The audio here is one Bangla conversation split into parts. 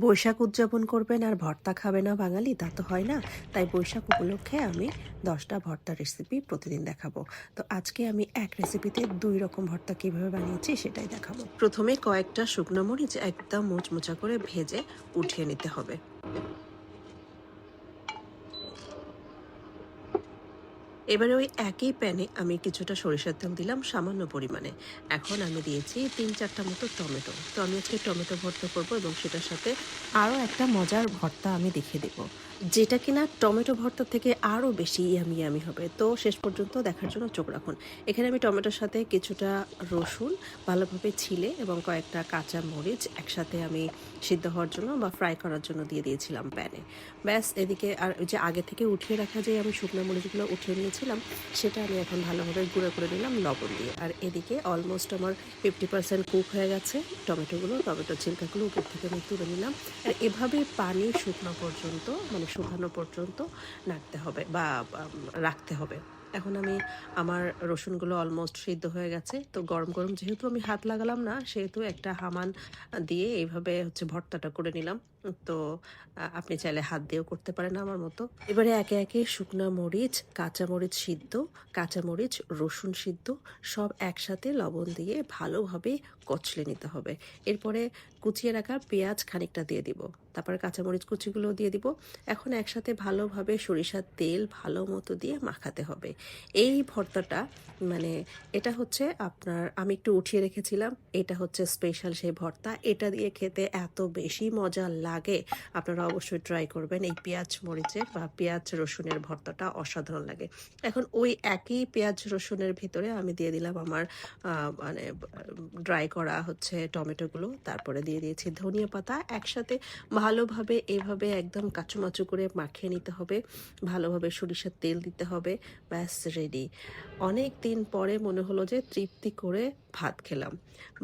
বৈশাখ উদযাপন করবেন আর ভর্তা খাবে না বাঙালি, তা তো হয় না। তাই বৈশাখ উপলক্ষে আমি 10টা ভর্তার রেসিপি প্রতিদিন দেখাবো। তো আজকে আমি এক রেসিপিতে 2 রকম ভর্তা কিভাবে বানিয়েছি সেটাই দেখাবো। প্রথমে কয়েকটা শুকনো মরিচ একদম মুচমুচা করে ভেজে উঠিয়ে নিতে হবে। এবারে ওই একই প্যানে আমি কিছুটা সরিষার তেল দিলাম সামান্য পরিমাণে। এখন আমি দিয়েছি 3-4টা মতো টমেটো। তো আমি আজকে টমেটো ভর্তা করব এবং সেটার সাথে আরও একটা মজার ভর্তা আমি দেখিয়ে দেব, যেটা কিনা টমেটো ভর্তা থেকে আরও বেশি ইয়ামি ইয়ামি হবে। তো শেষ পর্যন্ত দেখার জন্য চোখ রাখুন। এখানে আমি টমেটোর সাথে কিছুটা রসুন ভালোভাবে ছিলে এবং কয়েকটা কাঁচা মরিচ একসাথে আমি সিদ্ধ হওয়ার জন্য বা ফ্রাই করার জন্য দিয়ে দিয়েছিলাম প্যানে। ব্যাস, এদিকে আর ওই যে আগে থেকে উঠিয়ে রাখা যে আমি শুকনো মরিচগুলো উঠিয়ে নিয়েছিলাম, সেটা আমি এখন ভালোভাবে গুঁড়ো করে নিলাম লবণ দিয়ে। আর এদিকে অলমোস্ট আমার 50% কুক হয়ে গেছে টমেটোর ছিলকাগুলো উপর থেকে আমি তুলে নিলাম। আর এভাবে পানি শুকনো পর্যন্ত, মানে শুকানো পর্যন্ত নাড়তে হবে বা রাখতে হবে। এখন আমার রসুনগুলো অলমোস্ট সিদ্ধ হয়ে গেছে। তো গরম গরম যেহেতু আমি হাত লাগালাম না, সেহেতু একটা হামান দিয়ে এইভাবে হচ্ছে ভর্তাটা করে নিলাম। তো আপনি চাইলে হাত দিয়েও করতে পারেন আমার মতো। এবারে একে একে শুকনা মরিচ, কাঁচামরিচ সিদ্ধ, কাঁচামরিচ, রসুন সিদ্ধ সব একসাথে লবণ দিয়ে ভালোভাবে কচলে নিতে হবে। এরপরে কুচিয়ে রাখা পেঁয়াজ খানিকটা দিয়ে দিব। তারপরে কাঁচামরিচ কুচিগুলো দিয়ে দিব। এখন একসাথে ভালোভাবে সরিষার তেল ভালো মতো দিয়ে মাখাতে হবে। এই ভর্তাটা, মানে এটা হচ্ছে আমি একটু উঠিয়ে রেখেছিলাম। এটা হচ্ছে স্পেশাল সেই ভর্তা। এটা দিয়ে খেতে এত বেশি মজা লাগে, আপনারা অবশ্যই ট্রাই করবেন। এই পেঁয়াজ মরিচের বা পেঁয়াজ রসুনের ভর্তাটা অসাধারণ লাগে। এখন ওই একই পেঁয়াজ রসুনের ভিতরে আমি দিয়ে দিলাম আমার মানে ড্রাই করা হচ্ছে টমেটোগুলো, তারপরে দিয়ে দিয়েছি ধনিয়া পাতা। একসাথে ভালোভাবে এভাবে একদম কাচুমাচু করে মাখিয়ে নিতে হবে। ভালোভাবে সরিষার তেল দিতে হবে। ব্যাস রেডি। অনেক দিন পরে মনে হলো যে তৃপ্তি করে ভাত খেলাম।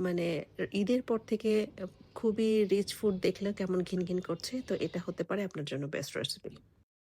মানে ঈদের পর থেকে খুবই রিচ ফুড দেখলে কেমন ঘিন ঘিন করছে। তো এটা হতে পারে আপনার জন্য বেস্ট রেসিপি।